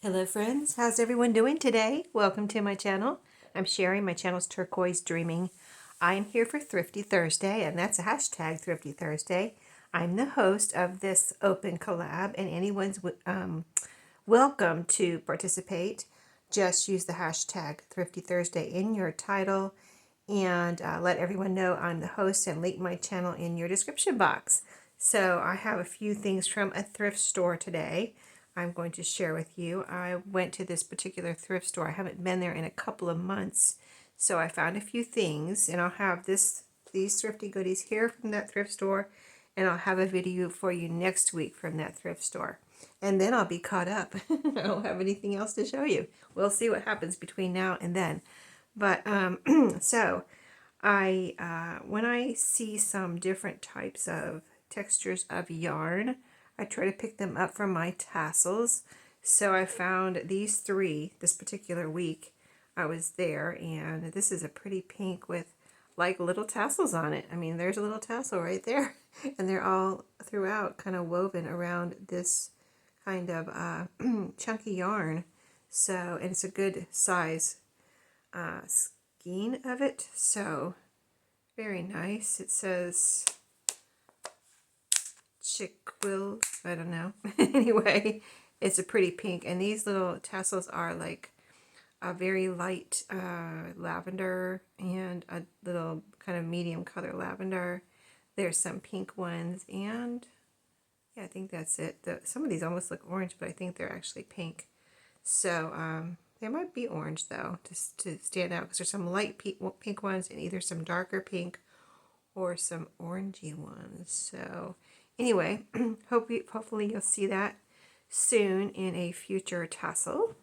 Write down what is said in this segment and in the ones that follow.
Hello friends, how's everyone doing today? Welcome to my channel. I'm Sheree, my channel is Turquoise Dreaming. I am here for Thrifty Thursday, and that's a hashtag Thrifty Thursday. I'm the host of this open collab, and anyone's welcome to participate. Just use the hashtag Thrifty Thursday in your title and let everyone know I'm the host and link my channel in your description box. So I have a few things from a thrift store today I'm going to share with you. I went to this particular thrift store. I haven't been there in a couple of months, so I found a few things, and I'll have these thrifty goodies here from that thrift store, and I'll have a video for you next week from that thrift store. And then I'll be caught up. I don't have anything else to show you. We'll see what happens between now and then. But so when I see some different types of textures of yarn, I try to pick them up from my tassels. So I found these three this particular week. I was there, and this is a pretty pink with like little tassels on it. I mean, there's a little tassel right there, and they're all throughout kind of woven around this kind of chunky yarn. So, and it's a good size skein of it. So very nice. It says Goodwill, I don't know. Anyway, it's a pretty pink, and these little tassels are like a very light lavender and a little kind of medium color lavender. There's some pink ones, and yeah, I think that's it. Some of these almost look orange, but I think they're actually pink. So they might be orange though, just to stand out, because there's some light pink ones and either some darker pink or some orangey ones. So anyway, hopefully you'll see that soon in a future tassel.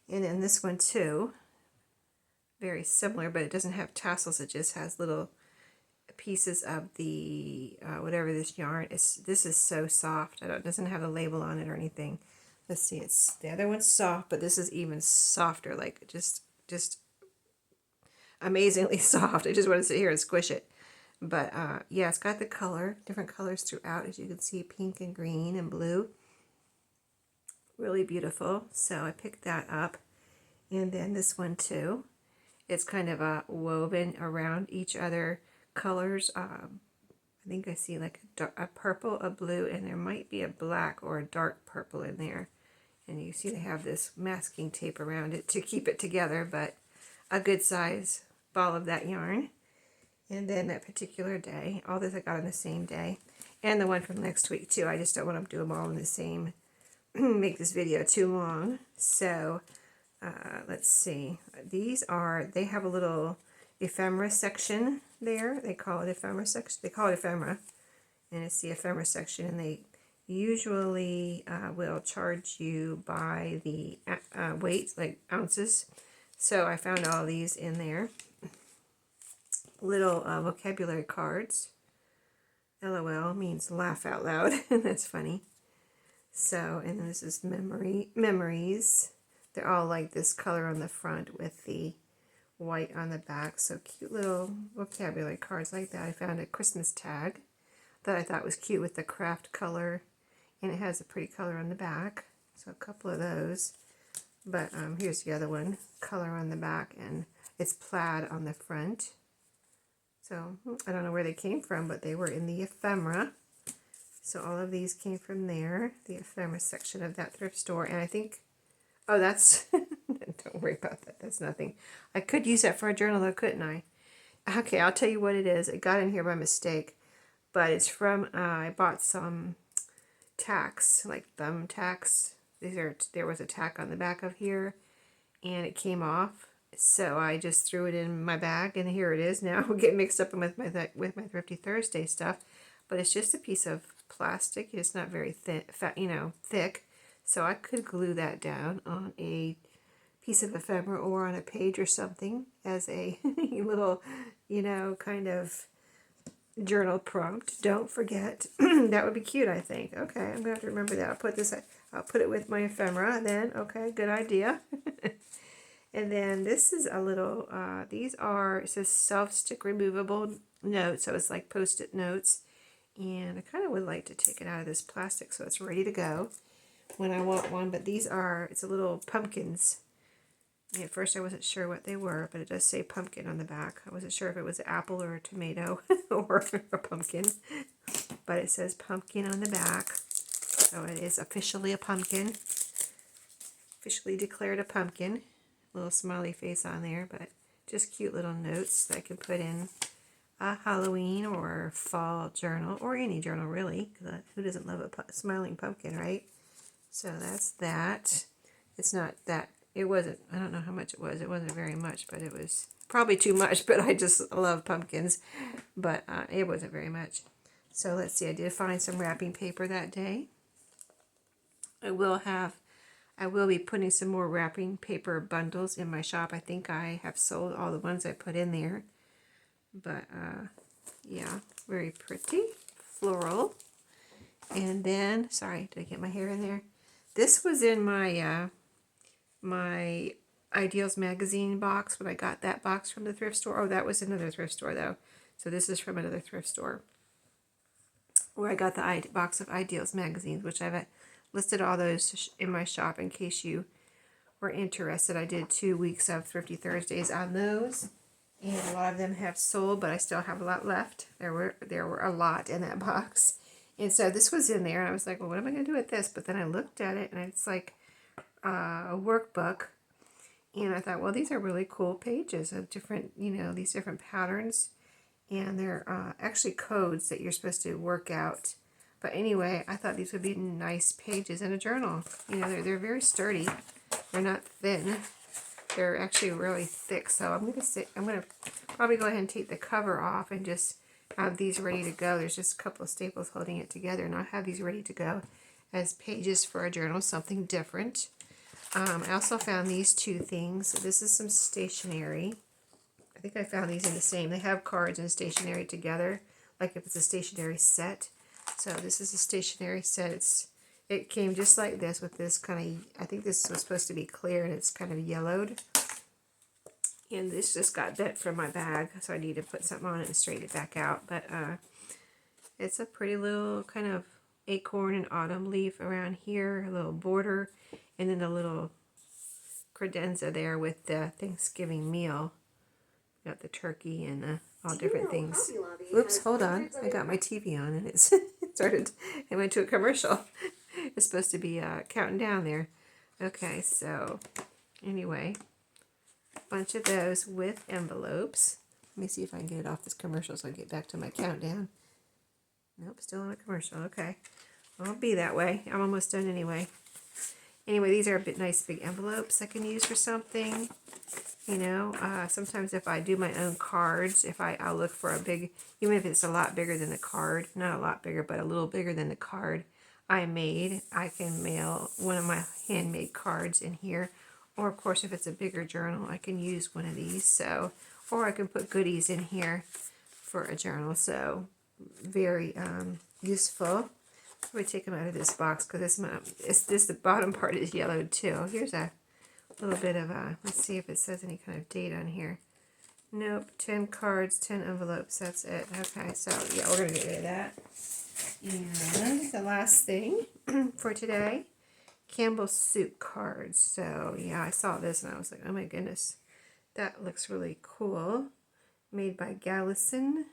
And then this one too, very similar, but it doesn't have tassels. It just has little pieces of the whatever this yarn is. This is so soft. It doesn't have a label on it or anything. Let's see. It's the other one's soft, but this is even softer. Like just amazingly soft. I just want to sit here and squish it. But yeah, it's got the color, different colors throughout, as you can see, pink and green and blue. Really beautiful. So I picked that up. And then this one too. It's kind of woven around each other colors. I think I see like a purple, a blue, and there might be a black or a dark purple in there. And you see they have this masking tape around it to keep it together, but a good size ball of that yarn. And then that particular day, all this I got on the same day, and the one from next week too. I just don't want to do them all in the same, make this video too long. So let's see. They have a little ephemera section there. They call it ephemera section. They call it ephemera, and it's the ephemera section. And they usually will charge you by the weight, like ounces. So I found all these in there. Little vocabulary cards. LOL means laugh out loud. That's funny. So, and this is memories. They're all like this color on the front with the white on the back. So cute little vocabulary cards like that. I found a Christmas tag that I thought was cute with the craft color, and it has a pretty color on the back. So a couple of those. But here's the other one, color on the back, and it's plaid on the front. So I don't know where they came from, but they were in the ephemera. So all of these came from there, the ephemera section of that thrift store. And I think, oh, that's, don't worry about that. That's nothing. I could use that for a journal though, couldn't I? Okay, I'll tell you what it is. It got in here by mistake, but it's from, I bought some tacks, like thumb tacks. There was a tack on the back of here, and it came off. So I just threw it in my bag, and here it is now. We'll get mixed up with my Thrifty Thursday stuff, but it's just a piece of plastic. It's not very thin, thick. So I could glue that down on a piece of ephemera or on a page or something as a little, kind of journal prompt. Don't forget. That would be cute, I think. Okay, I'm gonna have to remember that. I'll put it with my ephemera then. Okay, good idea. And then this is a little, it says self-stick removable notes. So it's like Post-it notes. And I kind of would like to take it out of this plastic so it's ready to go. when I want one, but these are, it's a little pumpkins. And at first I wasn't sure what they were, but it does say pumpkin on the back. I wasn't sure if it was an apple or a tomato or a pumpkin, but it says pumpkin on the back. So it is officially a pumpkin, officially declared a pumpkin. A little smiley face on there, but just cute little notes that I can put in a Halloween or fall journal, or any journal really, because who doesn't love a smiling pumpkin, right? So that's that. It's not that, it wasn't, I don't know how much it was. It wasn't very much, but it was probably too much, but I just love pumpkins. But it wasn't very much. So let's see, I did find some wrapping paper that day. I will be putting some more wrapping paper bundles in my shop. I think I have sold all the ones I put in there. But yeah, very pretty, floral. And then, sorry, did I get my hair in there? This was in my my Ideals magazine box when I got that box from the thrift store. Oh, that was another thrift store though. So this is from another thrift store where I got the box of Ideals magazines, which I've listed all those in my shop in case you were interested. I did 2 weeks of Thrifty Thursdays on those. And a lot of them have sold, but I still have a lot left. There were a lot in that box. And so this was in there, and I was like, well, what am I going to do with this? But then I looked at it, and it's like a workbook. And I thought, well, these are really cool pages of different, these different patterns. And they're actually codes that you're supposed to work out. But anyway, I thought these would be nice pages in a journal. They're very sturdy. They're not thin. They're actually really thick, so I'm gonna probably go ahead and take the cover off and just have these ready to go. There's just a couple of staples holding it together, and I'll have these ready to go as pages for a journal, something different. I also found these two things. This is some stationery. I think I found these in the same. They have cards and stationery together, like if it's a stationery set. So this is a stationery set. It came just like this with this kind of, I think this was supposed to be clear and it's kind of yellowed. And this just got bent from my bag, so I need to put something on it and straighten it back out. But it's a pretty little kind of acorn and autumn leaf around here, a little border, and then a little credenza there with the Thanksgiving meal. Got the turkey and all different things. Oops, hold on. I got my TV on and it went to a commercial. It's supposed to be counting down there. Okay, so anyway, a bunch of those with envelopes. Let me see if I can get it off this commercial so I can get back to my countdown. Nope, still on a commercial. Okay, I'll be that way. I'm almost done anyway. Anyway, these are a bit nice big envelopes I can use for something. Sometimes if I do my own cards, I'll look for a big, even if it's a lot bigger than the card, not a lot bigger, but a little bigger than the card I made, I can mail one of my handmade cards in here. Or of course, if it's a bigger journal, I can use one of these. So, or I can put goodies in here for a journal. So, very useful. I'm going to take them out of this box because the bottom part is yellowed too. Here's a little bit of let's see if it says any kind of date on here. Nope, 10 cards, 10 envelopes, that's it. Okay, so yeah, we're going to get rid of that. And the last thing for today, Campbell Soup cards. So yeah, I saw this and I was like, oh my goodness, that looks really cool. Made by Gallison.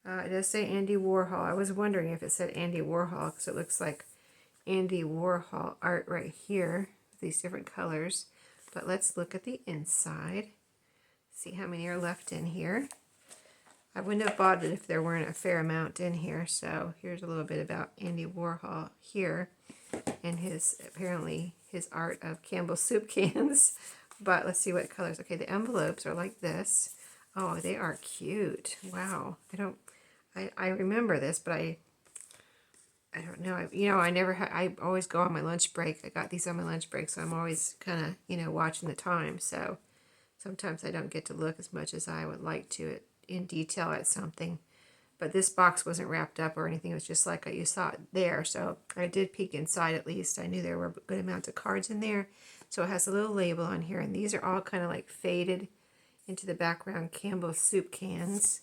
It does say Andy Warhol. I was wondering if it said Andy Warhol because it looks like Andy Warhol art right here with these different colors. But let's look at the inside. See how many are left in here. I wouldn't have bought it if there weren't a fair amount in here. So here's a little bit about Andy Warhol here and apparently his art of Campbell soup cans. But let's see what colors. Okay, the envelopes are like this. Oh, they are cute. Wow. I remember this, but I don't know. I always go on my lunch break. I got these on my lunch break, so I'm always kind of, watching the time. So sometimes I don't get to look as much as I would like to in detail at something. But this box wasn't wrapped up or anything. It was just like you saw it there. So I did peek inside at least. I knew there were a good amount of cards in there. So it has a little label on here. And these are all kind of like faded into the background Campbell soup cans.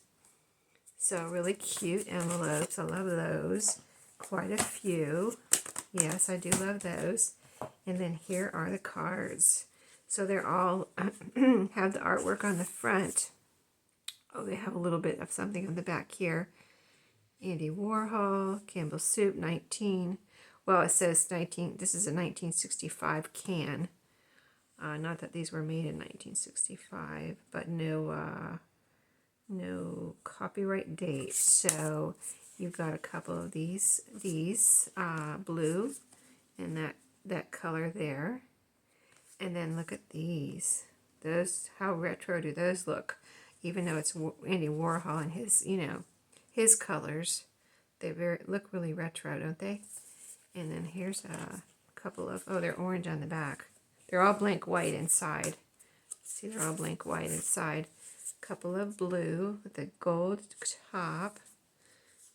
So really cute envelopes. I love those. Quite a few. Yes, I do love those. And then here are the cards. So they're all have the artwork on the front. Oh, they have a little bit of something on the back here. Andy Warhol, Campbell Soup, 19. Well, it says 19. This is a 1965 can. Not that these were made in 1965, but no copyright date. So you've got a couple of these blue and that color there. And then look at these. Those, how retro do those look? Even though it's Andy Warhol and his, his colors, they look really retro, don't they? And then here's a couple of, oh, they're orange on the back. They're all blank white inside. See, they're all blank white inside. A couple of blue with a gold top.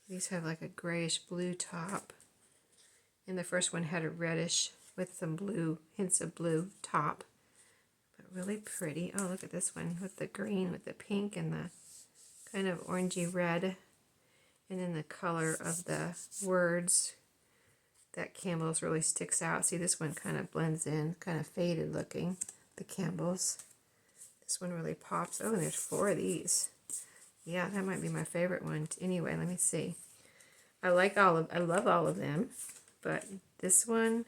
These have like a grayish blue top. And the first one had a reddish with some blue, hints of blue top. But really pretty. Oh, look at this one with the green, with the pink and the kind of orangey red. And then the color of the words. That Campbell's really sticks out. See, this one kind of blends in, kind of faded looking, the Campbell's. This one really pops. Oh, and there's 4 of these. Yeah, that might be my favorite one. Anyway, let me see. I love all of them, but this one,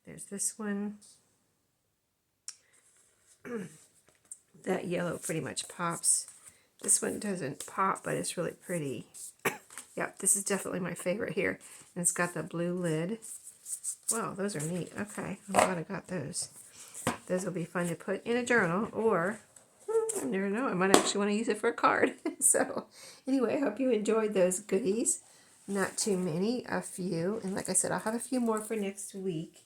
there's this one. That yellow pretty much pops. This one doesn't pop, but it's really pretty. Yep, this is definitely my favorite here. And it's got the blue lid. Wow, those are neat. Okay, I'm glad I got those. Those will be fun to put in a journal, or I never know, I might actually want to use it for a card. So anyway, I hope you enjoyed those goodies. Not too many, a few. And like I said, I'll have a few more for next week,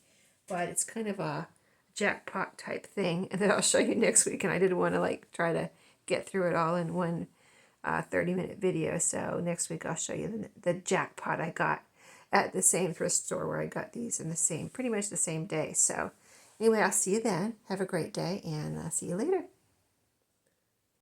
but it's kind of a jackpot type thing. And then I'll show you next week. And I didn't want to try to get through it all in one 30-minute video. So next week I'll show you the jackpot I got at the same thrift store where I got these in pretty much the same day. So anyway, I'll see you then. Have a great day, and I'll see you later.